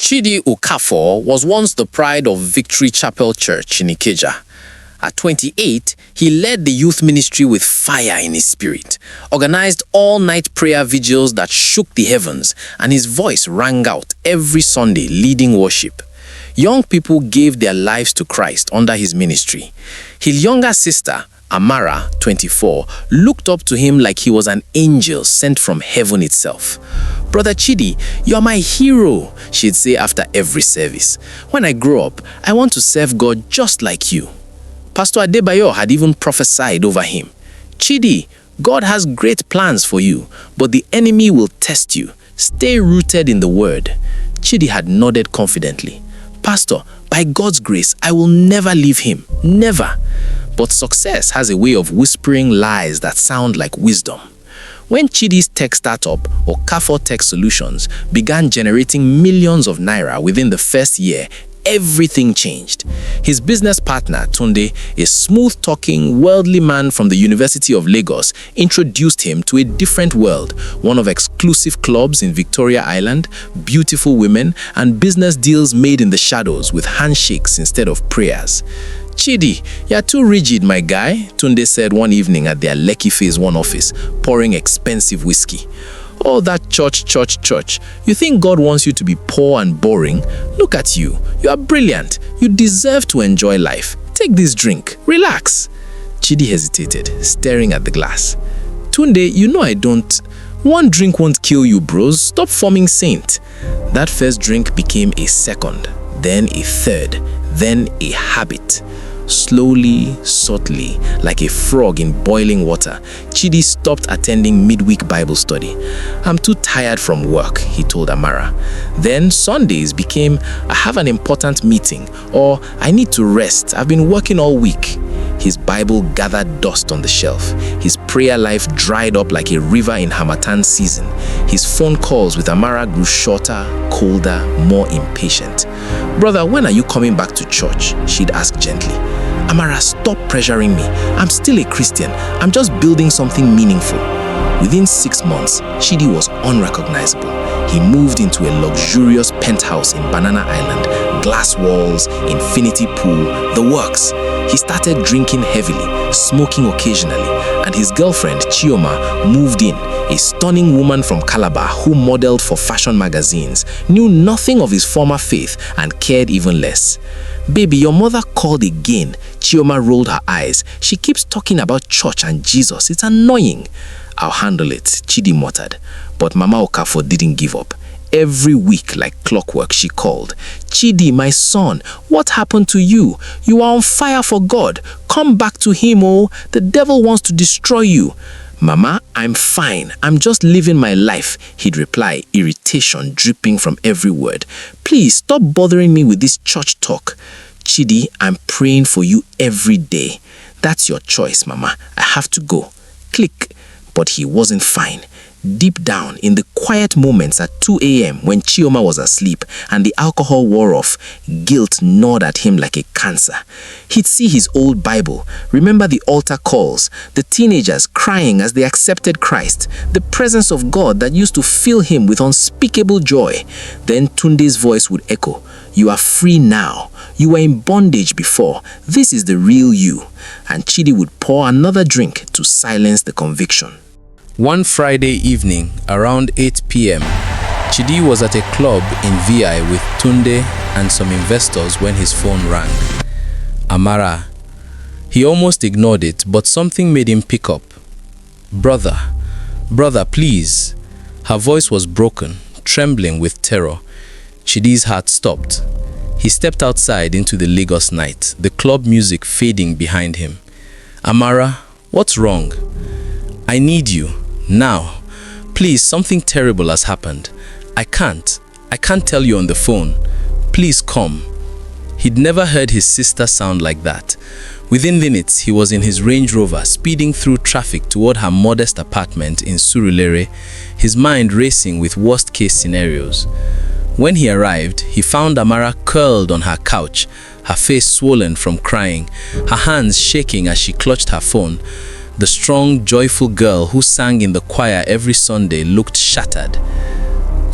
Chidi Okafor was once the pride of Victory Chapel Church in Ikeja. At 28, he led the youth ministry with fire in his spirit, organized all-night prayer vigils that shook the heavens, and his voice rang out every Sunday leading worship. Young people gave their lives to Christ under his ministry. His younger sister, Amara, 24, looked up to him like he was an angel sent from heaven itself. "Brother Chidi, you're my hero," she'd say after every service. "When I grow up, I want to serve God just like you." Pastor Adebayo had even prophesied over him. "Chidi, God has great plans for you, but the enemy will test you. Stay rooted in the word." Chidi had nodded confidently. "Pastor, by God's grace, I will never leave him. Never." But success has a way of whispering lies that sound like wisdom. When Chidi's tech startup, Okafor Tech Solutions, began generating millions of naira within the first year, everything changed. His business partner, Tunde, a smooth-talking, worldly man from the University of Lagos, introduced him to a different world, one of exclusive clubs in Victoria Island, beautiful women, and business deals made in the shadows with handshakes instead of prayers. "Chidi, you're too rigid, my guy," Tunde said one evening at their Lekki Phase 1 office, pouring expensive whiskey. "Oh, that church. You think God wants you to be poor and boring? Look at you. You are brilliant. You deserve to enjoy life. Take this drink. Relax." Chidi hesitated, staring at the glass. "Tunde, you know I don't. One drink won't kill you, bros. Stop forming saint." That first drink became a second, then a third, then a habit. Slowly, subtly, like a frog in boiling water, Chidi stopped attending midweek Bible study. "I'm too tired from work," he told Amara. Then Sundays became, "I have an important meeting," or "I need to rest. I've been working all week." His Bible gathered dust on the shelf. His prayer life dried up like a river in Harmattan season. His phone calls with Amara grew shorter, colder, more impatient. "Brother, when are you coming back to church?" she'd ask gently. "Amara, stop pressuring me. I'm still a Christian. I'm just building something meaningful." Within 6 months, Chidi was unrecognizable. He moved into a luxurious penthouse in Banana Island, glass walls, infinity pool, the works. He started drinking heavily, smoking occasionally, and his girlfriend, Chioma, moved in, a stunning woman from Calabar who modeled for fashion magazines, knew nothing of his former faith, and cared even less. "Baby, your mother called again." Chioma rolled her eyes. "She keeps talking about church and Jesus. It's annoying." "I'll handle it," Chidi muttered. But Mama Okafor didn't give up. Every week, like clockwork, she called. "Chidi, my son, what happened to you? You are on fire for God. Come back to him, oh. The devil wants to destroy you." "Mama, I'm fine. I'm just living my life," he'd reply, irritation dripping from every word. "Please, stop bothering me with this church talk." "Chidi, I'm praying for you every day." "That's your choice, Mama. I have to go." Click. But he wasn't fine. Deep down, in the quiet moments at 2 a.m. when Chioma was asleep and the alcohol wore off, guilt gnawed at him like a cancer. He'd see his old Bible, remember the altar calls, the teenagers crying as they accepted Christ, the presence of God that used to fill him with unspeakable joy. Then Tunde's voice would echo, "You are free now. You were in bondage before. This is the real you." And Chidi would pour another drink to silence the conviction. One Friday evening, around 8 p.m., Chidi was at a club in VI with Tunde and some investors when his phone rang. Amara. He almost ignored it, but something made him pick up. Brother, please." Her voice was broken, trembling with terror. Chidi's heart stopped. He stepped outside into the Lagos night, the club music fading behind him. "Amara, what's wrong?" "I need you. Now. Please, something terrible has happened. I can't tell you on the phone. Please come." He'd never heard his sister sound like that. Within minutes, he was in his Range Rover, speeding through traffic toward her modest apartment in Surulere, his mind racing with worst-case scenarios. When he arrived, he found Amara curled on her couch, her face swollen from crying, her hands shaking as she clutched her phone. The strong, joyful girl who sang in the choir every Sunday looked shattered.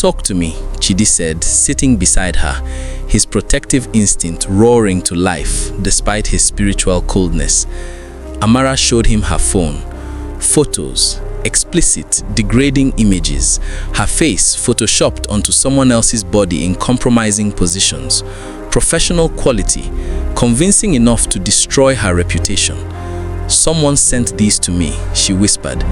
Talk to me, Chidi said, sitting beside her, his protective instinct roaring to life despite his spiritual coldness. Amara showed him her phone. Photos, explicit, degrading images, her face photoshopped onto someone else's body in compromising positions. Professional quality, convincing enough to destroy her reputation. "Someone sent these to me," she whispered.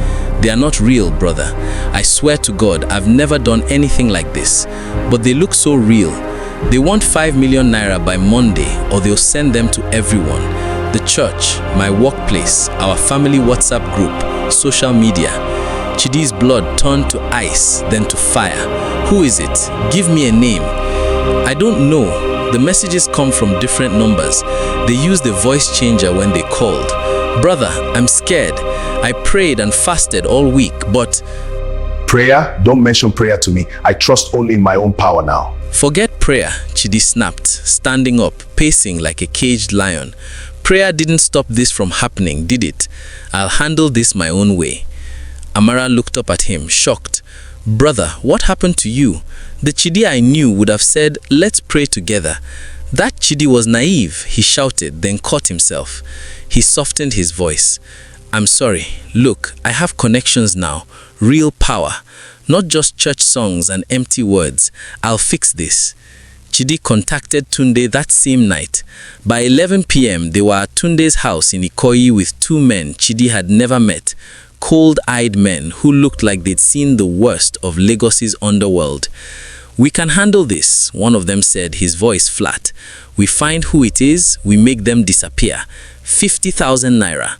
"They are not real, brother. I swear to God, I've never done anything like this. But they look so real. They want 5 million naira by Monday, or they'll send them to everyone. The church, my workplace, our family WhatsApp group, social media." Chidi's blood turned to ice, then to fire. "Who is it? Give me a name." "I don't know. The messages come from different numbers. They used a voice changer when they called. Brother, I'm scared. I prayed and fasted all week, but..." "Prayer? Don't mention prayer to me. I trust only in my own power now." "Forget prayer," Chidi snapped, standing up, pacing like a caged lion. "Prayer didn't stop this from happening, did it? I'll handle this my own way." Amara looked up at him, shocked. "Brother, what happened to you? The Chidi I knew would have said, 'Let's pray together.'" "That Chidi was naive," he shouted, then caught himself. He softened his voice. "I'm sorry. Look, I have connections now. Real power. Not just church songs and empty words. I'll fix this." Chidi contacted Tunde that same night. By 11 p.m., they were at Tunde's house in Ikoyi with 2 men Chidi had never met. Cold-eyed men who looked like they'd seen the worst of Lagos's underworld. "We can handle this," one of them said, his voice flat. "We find who it is, we make them disappear. 50,000 naira.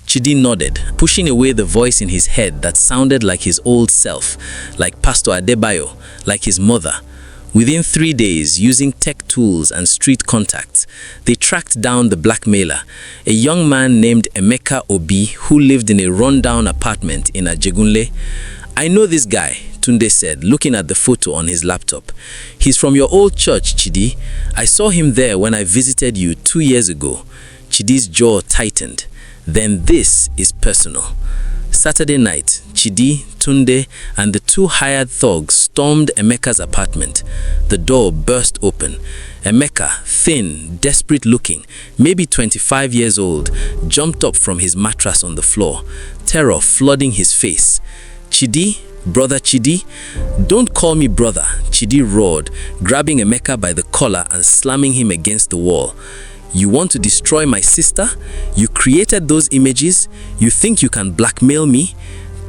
Chidi nodded, pushing away the voice in his head that sounded like his old self, like Pastor Adebayo, like his mother. Within 3 days, using tech tools and street contacts, they tracked down the blackmailer, a young man named Emeka Obi who lived in a rundown apartment in Ajegunle. "I know this guy," Tunde said, looking at the photo on his laptop. "He's from your old church, Chidi. I saw him there when I visited you 2 years ago." Chidi's jaw tightened. "Then this is personal." Saturday night, Chidi, Tunde, and the 2 hired thugs stormed Emeka's apartment. The door burst open. Emeka, thin, desperate looking, maybe 25 years old, jumped up from his mattress on the floor, terror flooding his face. "Chidi, brother Chidi." "Don't call me brother," Chidi roared, grabbing Emeka by the collar and slamming him against the wall. "You want to destroy my sister? You created those images? You think you can blackmail me?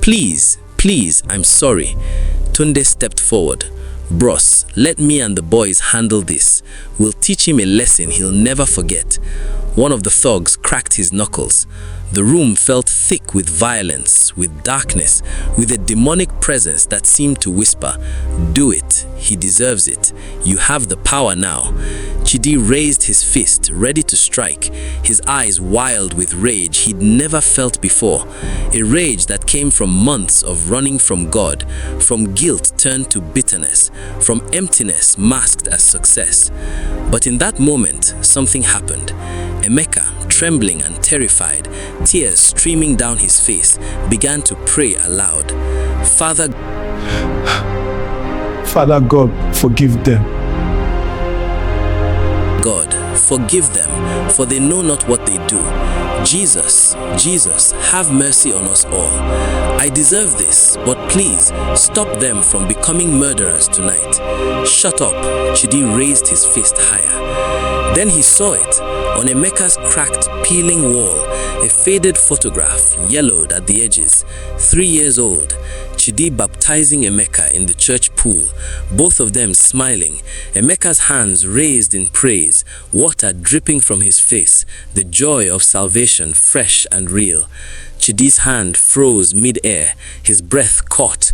Please, please, I'm sorry." Tunde stepped forward. "Bros, let me and the boys handle this. We'll teach him a lesson he'll never forget." One of the thugs cracked his knuckles. The room felt thick with violence, with darkness, with a demonic presence that seemed to whisper, "Do it. He deserves it. You have the power now." Chidi raised his fist, ready to strike, his eyes wild with rage he'd never felt before, a rage that came from months of running from God, from guilt turned to bitterness, from emptiness masked as success. But in that moment, something happened. Emeka, trembling and terrified, tears streaming down his face, began to pray aloud. Father God, forgive them. God, forgive them, for they know not what they do. Jesus, Jesus, have mercy on us all. I deserve this, but please stop them from becoming murderers tonight. Shut up, Chidi raised his fist higher. Then he saw it, on Emeka's cracked, peeling wall, a faded photograph, yellowed at the edges, 3 years old. Chidi baptizing Emeka in the church pool, both of them smiling, Emeka's hands raised in praise, water dripping from his face, the joy of salvation fresh and real. Chidi's hand froze mid-air, his breath caught.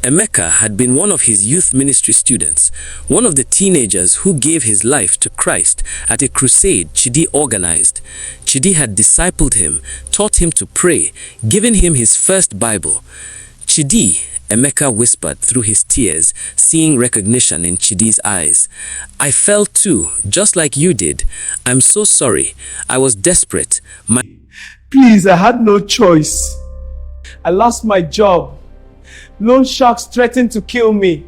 Emeka had been one of his youth ministry students, one of the teenagers who gave his life to Christ at a crusade Chidi organized. Chidi had discipled him, taught him to pray, given him his first Bible. "Chidi," Emeka whispered through his tears, seeing recognition in Chidi's eyes. "I fell too, just like you did. I'm so sorry. I was desperate. Please, I had no choice. I lost my job. Loan sharks threatened to kill me.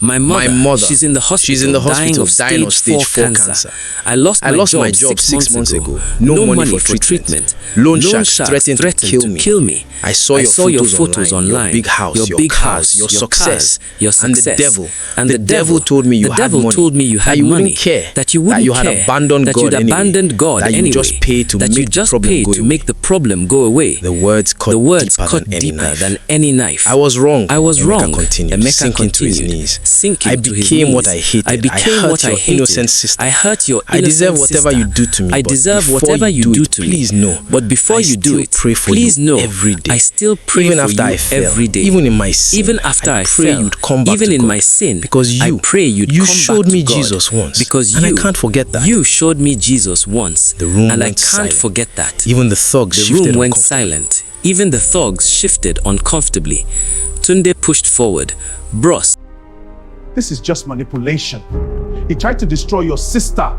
My mother, she's in the hospital, dying of stage 4 cancer. I lost my job 6 months ago. No money for treatment. Loan sharks threatened to kill me. I saw your photos online. Your big house, your cars, your success. And the devil told me you had money. That you wouldn't care. That you had abandoned God that anyway. You just paid to make the problem go away. The words cut deeper than any knife. I was wrong. Emeka continued. Sinking I to his knees. What I hated. I became what I hated. Innocent sister. I hurt your innocent I deserve sister. whatever you do to me. I deserve whatever you do to me. Please know. But before you do it, pray for please you know. Every day. I still pray even for after you I fail, every day. Even in my sin. Even after I pray fail, you'd come back even to in God. my sin, because I pray you'd come showed back me to God. Jesus once. Because I can't forget that. You showed me Jesus once. The room and went I can't silent. forget that. Even the thugs The room went silent. Even the thugs shifted uncomfortably. Tunde pushed forward. Bros. This is just manipulation. He tried to destroy your sister.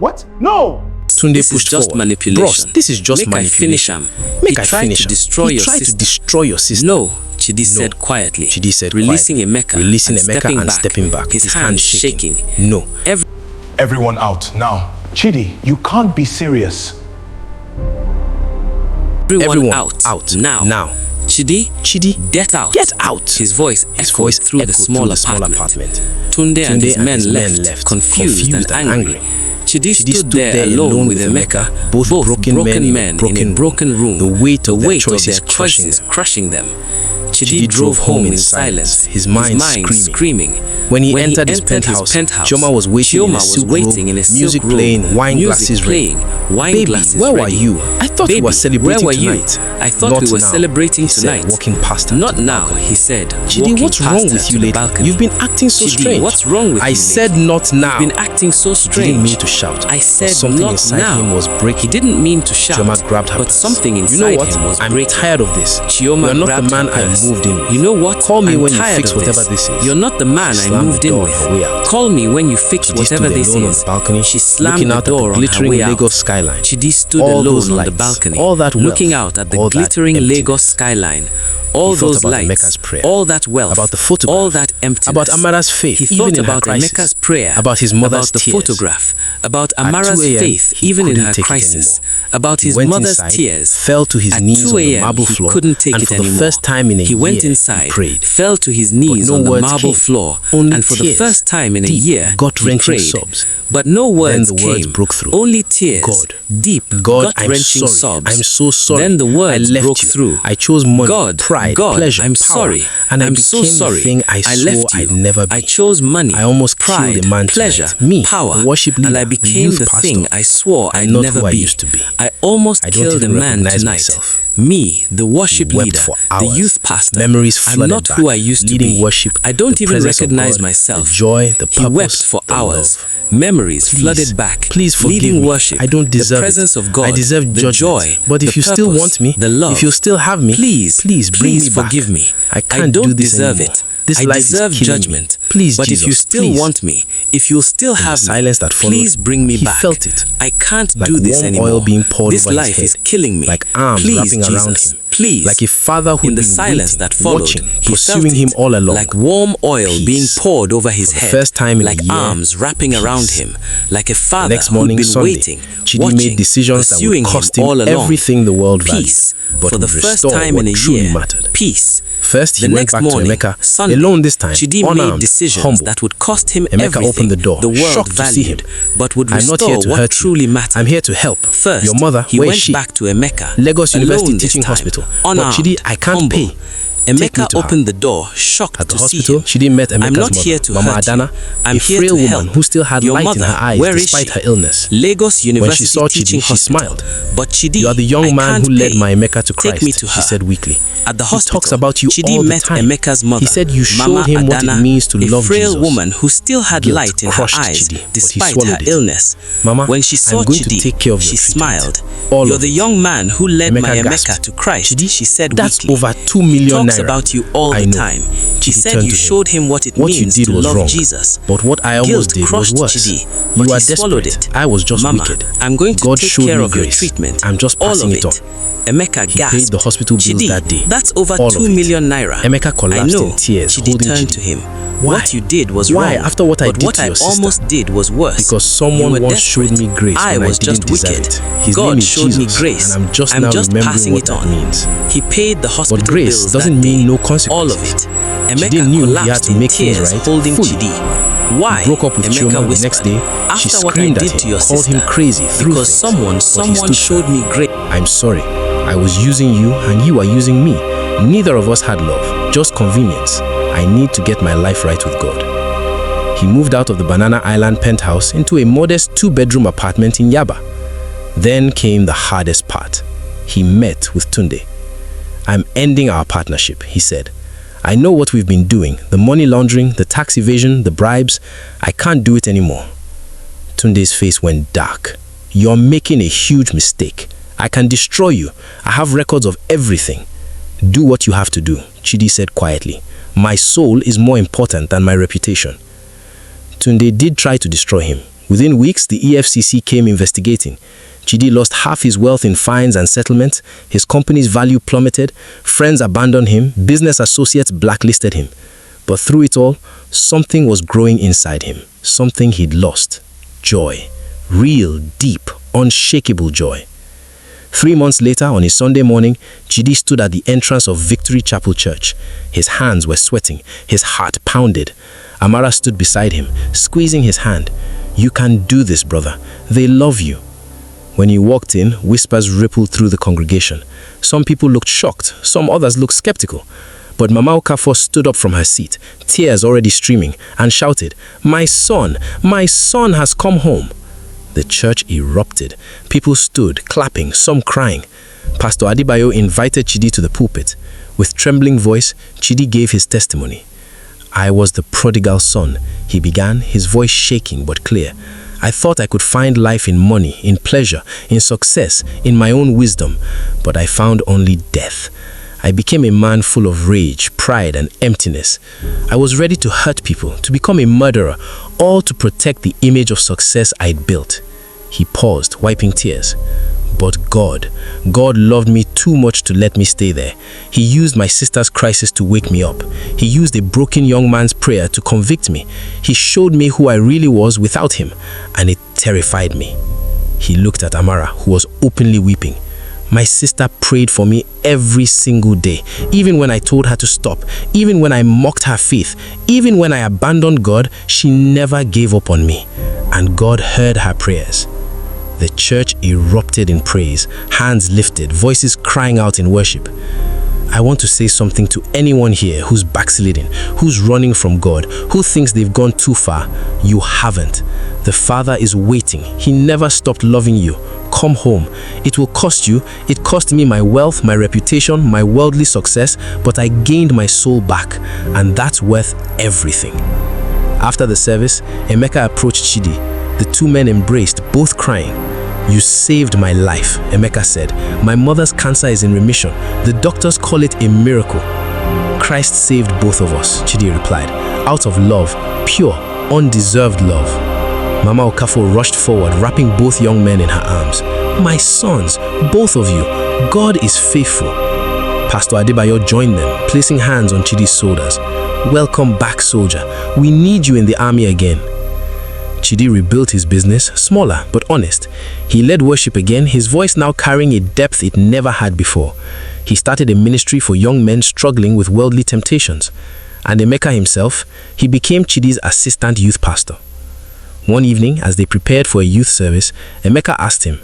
What? No! Tunde This is pushed just forward. manipulation. Bros, this is just Make manipulation. I finish him. Make He I tried finish to him. destroy He your tried sister. to destroy your sister. No, Chidi said quietly. Chidi said releasing quietly. Emeka and stepping back. His hand shaking. No. Everyone out now. Chidi, you can't be serious. Everyone out. Now. Chidi, get out. Get out. His voice echoed through the small apartment. Tunde and his men left, confused and angry. Chidi stood there alone with Emeka, both broken men in a broken room, the weight of their choices crushing them. Chidi drove home in silence, his mind screaming. When he entered his penthouse, Chioma was waiting in a silk robe, music playing, wine glasses ringing. Baby, where were you? I thought we were celebrating tonight. I thought we were celebrating tonight. Walking past her. Not now, he said. Chidi, what's wrong with you lately? You've been acting so strange. What's wrong with you? I said not now. You've been acting so strange. He didn't mean to shout. I said something not inside now. him was breaking. He didn't mean to shout. Chioma grabbed her but purse. something inside him was breaking. I'm tired of this. Chioma You're not grabbed the man her purse. I moved in with. You know what? Call me when you tired fix of whatever this is. You're not the man I moved in with. Call me when you fix whatever this is. On the balcony, she slammed looking the out door at the glittering on her way Lagos out. skyline. Chidi stood all alone those lights, on the balcony, all that wealth, looking out at the all glittering that Lagos skyline. All those lights, Emeka's prayer, all that wealth, about the photograph, all that emptiness, about Amara's faith, he even thought in about her crisis, Emeka's prayer, about his mother's about the tears. photograph, about Amara's 2 a.m., faith, even in her crisis, about his mother's tears. Fell to his knees on the marble floor, couldn't take and it for anymore. the first time in a he year, went inside, he prayed. Fell to his knees on the marble floor, and for the first time in a year, he prayed. Sobs. But no words then the words broke through. Only tears. God, gut-wrenching sobs. I'm so sorry. Then the words broke through. I chose money, pride, pleasure, I'm power, sorry. and I I'm became so sorry. the thing I swore I'd never be. I chose money, I almost pride, killed a man pleasure, tonight. Me, power, the worship leader, and I became the thing I swore I'd never be. I used to be. I almost I killed a man tonight. Me, the worship leader, the youth pastor. Memories I'm not who I used to be. Worship, I don't even recognize myself. The joy, the purpose, he wept for hours. Memories flooded back. Please forgive leading me. worship. I don't deserve the presence of God. I deserve the judgment. joy. But if you still want me, the love, if you still have me, please bring me back. Forgive me. I can't don't do this deserve anymore. it. This I life deserve is killing judgment. Me. Please, but Jesus, if you still want me, if you'll still have the silence that followed, please bring me back. He felt it. I can't like do this warm anymore. Oil being poured this over life his head, is killing me. like arms please, wrapping around Jesus, him. Please, like a father who'd in the been silence waiting, that followed, watching, he pursuing felt him it, all along. like warm oil being poured over his head, first time in like a year, arms wrapping around him, like a father the next morning, who'd been Sunday, waiting, Chidi watching, made decisions that would cost him all along. everything the world valued, Peace, but for the would first restore time what in a truly year. mattered. Peace. First, he the went next back morning, to Emeka, Sunday, alone this time, Chidi unarmed, made decisions humble. that would cost him Emeka everything opened the door, the world shocked to see him. valued, but would I'm not restore here to what hurt truly you. mattered. I'm here to help. First, your mother, he where went is she? back to Emeka, Lagos University alone Teaching this time, Hospital. unarmed, But Chidi, I can't humble. pay. Emeka opened the door, shocked at the to hospital, see him. she didn't met Emeka's I'm not mother, here to Mama hurt Adana, you. I'm a here frail to woman help. who still had Your light mother, in her eyes where is despite she? her illness. Lagos University when she saw Teaching Chidi, she Hospital. smiled. But Chidi, you are the young man who led my Emeka to Christ, Take me to her. she said weakly. At the he hospital, talks about you Chidi all the met time. Emeka's mother. He said you showed Mama him what Adana, it means to love a frail Jesus. woman who still had Guilt light in her crushed eyes Chidi, but he despite swallowed her it. illness. Mama, when she saw I'm going Chidi, to take care of she your treatment. smiled. All You're of the it. young man who led Emeka my gasped. Emeka to Christ, Chidi, she said that's weakly. over 2 million He talks naira. about you all I the know. time. He Chidi said turned you to him. showed him what it What you means did to was love wrong. Jesus. But what I almost did was crushed worse. Chidi, You but are he swallowed desperate. it. I was just Mama, wicked. I'm going to God take showed care me of your grace. treatment. I'm just all passing of it on. Emeka He gasped. paid the hospital bills Chidi, that day. that's over All 2 of it. million naira. Emeka collapsed I know. in tears, Chidi holding turned Chidi. to him. What you did was Why? wrong. After what I but did what to I your sister? almost did was worse. Because someone You were once showed desperate. me grace I when was I didn't just deserve wicked. it. His God name is showed me Jesus, grace. and I'm just now remembering passing what it that on. means. He paid the hospital But grace bills doesn't that mean day. no All consequences. of it. Chidi Emeka knew he had collapsed to in make things tears, right holding fully. Chidi. Why? He broke up with Emeka Chioma the whispered, next day. She after what I screamed did at to him, your called him sister, crazy, threw because things. someone But he stood showed firm. me grace. I'm sorry. I was using you and you are using me. Neither of us had love, just convenience. I need to get my life right with God. He moved out of the Banana Island penthouse into a modest 2-bedroom apartment in Yaba. Then came the hardest part. He met with Tunde. I'm ending our partnership, he said. I know what we've been doing, the money laundering, the tax evasion, the bribes. I can't do it anymore. Tunde's face went dark. You're making a huge mistake. I can destroy you. I have records of everything. Do what you have to do, Chidi said quietly. My soul is more important than my reputation. Tunde did try to destroy him. Within weeks, the EFCC came investigating. Chidi lost half his wealth in fines and settlements. His company's value plummeted. Friends abandoned him. Business associates blacklisted him. But through it all, something was growing inside him. Something he'd lost. Joy. Real, deep, unshakable joy. 3 months later, on a Sunday morning, Chidi stood at the entrance of Victory Chapel Church. His hands were sweating. His heart pounded. Amara stood beside him, squeezing his hand. You can do this, brother. They love you. When he walked in, whispers rippled through the congregation. Some people looked shocked. Some others looked skeptical. But Mama Okafor stood up from her seat, tears already streaming, and shouted, my son has come home. The church erupted. People stood, clapping, some crying. Pastor Adebayo invited Chidi to the pulpit. With trembling voice, Chidi gave his testimony. I was the prodigal son, he began, his voice shaking but clear. I thought I could find life in money, in pleasure, in success, in my own wisdom, but I found only death. I became a man full of rage, pride, and emptiness. I was ready to hurt people, to become a murderer, all to protect the image of success I'd built. He paused, wiping tears. But God loved me too much to let me stay there. He used my sister's crisis to wake me up. He used a broken young man's prayer to convict me. He showed me who I really was without him, and it terrified me. He looked at Amara, who was openly weeping. My sister prayed for me every single day, even when I told her to stop, even when I mocked her faith, even when I abandoned God, she never gave up on me, and God heard her prayers. The church erupted in praise, hands lifted, voices crying out in worship. I want to say something to anyone here who's backsliding, who's running from God, who thinks they've gone too far. You haven't. The Father is waiting. He never stopped loving you. Come home. It will cost you. It cost me my wealth, my reputation, my worldly success, but I gained my soul back, and that's worth everything. After the service, Emeka approached Chidi. The two men embraced, both crying. You saved my life, Emeka said. My mother's cancer is in remission. The doctors call it a miracle. Christ saved both of us, Chidi replied, out of love, pure, undeserved love. Mama Okafor rushed forward, wrapping both young men in her arms. My sons, both of you, God is faithful. Pastor Adebayo joined them, placing hands on Chidi's shoulders. Welcome back, soldier. We need you in the army again. Chidi rebuilt his business, smaller but honest. He led worship again, his voice now carrying a depth it never had before. He started a ministry for young men struggling with worldly temptations. And Emeka himself, he became Chidi's assistant youth pastor. One evening, as they prepared for a youth service, Emeka asked him,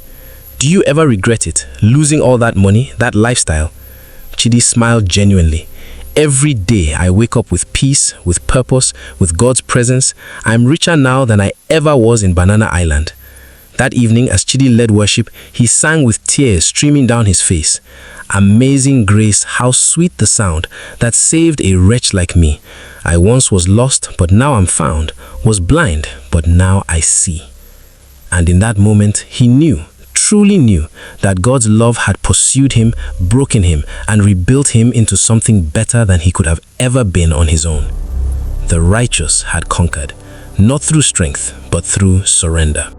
do you ever regret it, losing all that money, that lifestyle? Chidi smiled genuinely. Every day I wake up with peace, with purpose, with God's presence. I'm richer now than I ever was in Banana Island. That evening, as Chidi led worship, he sang with tears streaming down his face. Amazing grace, how sweet the sound that saved a wretch like me. I once was lost, but now I'm found, was blind, but now I see. And in that moment, he knew, truly knew, that God's love had pursued him, broken him, and rebuilt him into something better than he could have ever been on his own. The righteous had conquered, not through strength, but through surrender.